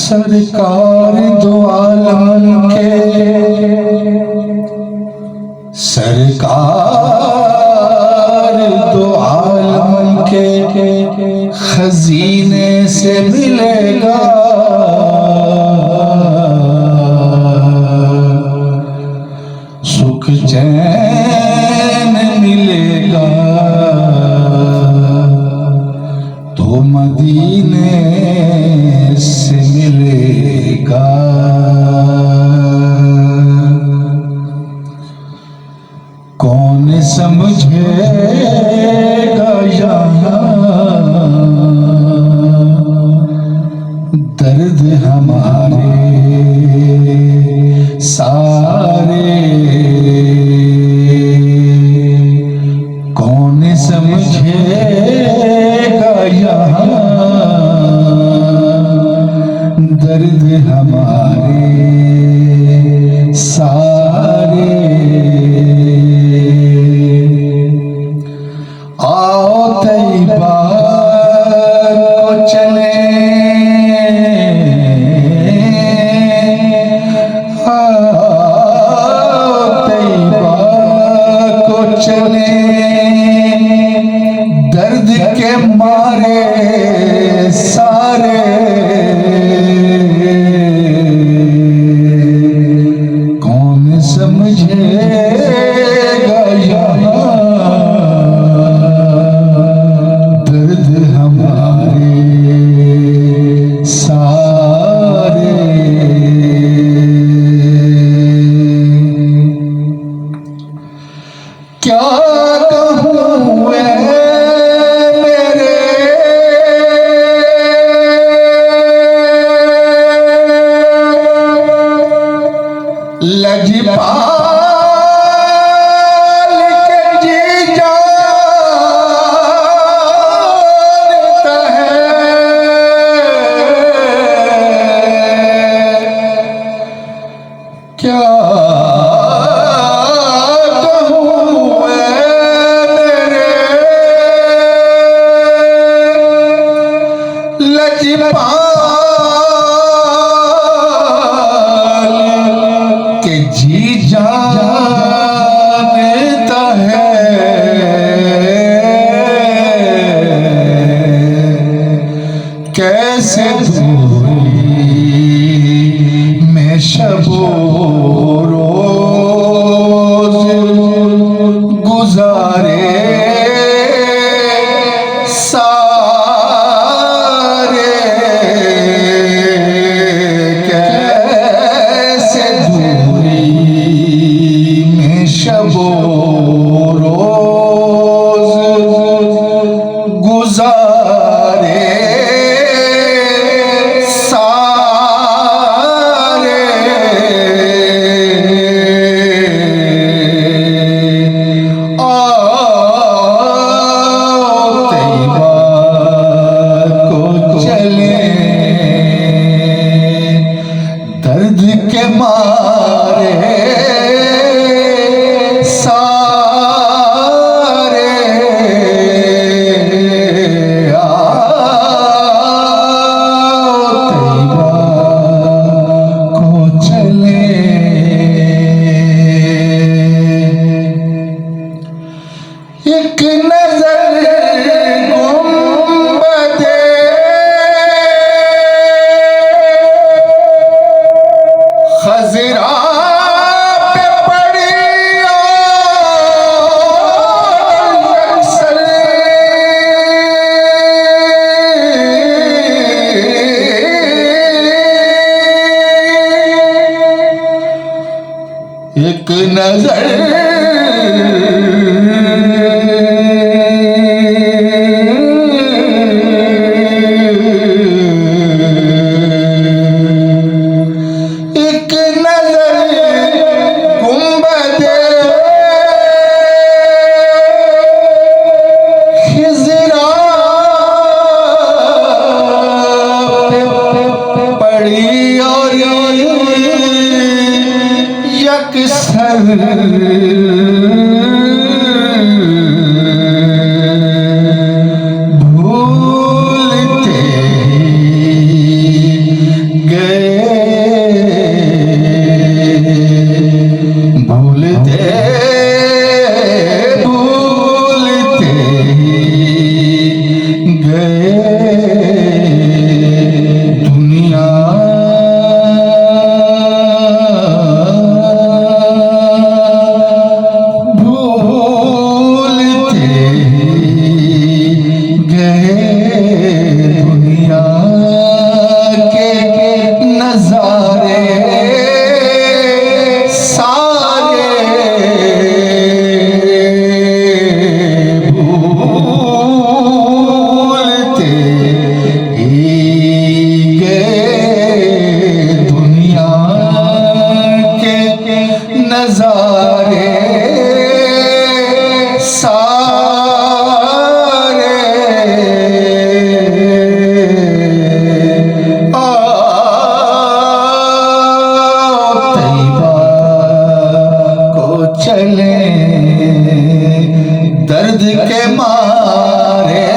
सरकार दो आलम के, सरकार दो आलम के खजीने से मिलेगा सुख चैन मिलेगा तो मदीने से मिलेगा। कौन समझेगा यहाँ दर्द हमारे सारे, कौन समझेगा यहाँ दर्द हमारे सारे। आओ तैयबा को चले, आओ तैयबा को चले, दर्द के मारे सारे, कौन समझेगा यहाँ दर्द हमारे सारे। क्या कहूँ ऐ मेरे लजपाल के जी जानता है, क्या कहूँ ऐ मेरे लजपाल के जी जानता है, कैसे दूरी में शबो रोज गुजारे सारे, कैसे दूरी में शबो रोज गुजारे सारे। आओ तैयबा को चले, दर्द के मारे सारे, आओ तैयबा को चले। एक नजर गुंबदे खज़रा पे पड़ी अक्सर, एक नजर भूलते गए के मारे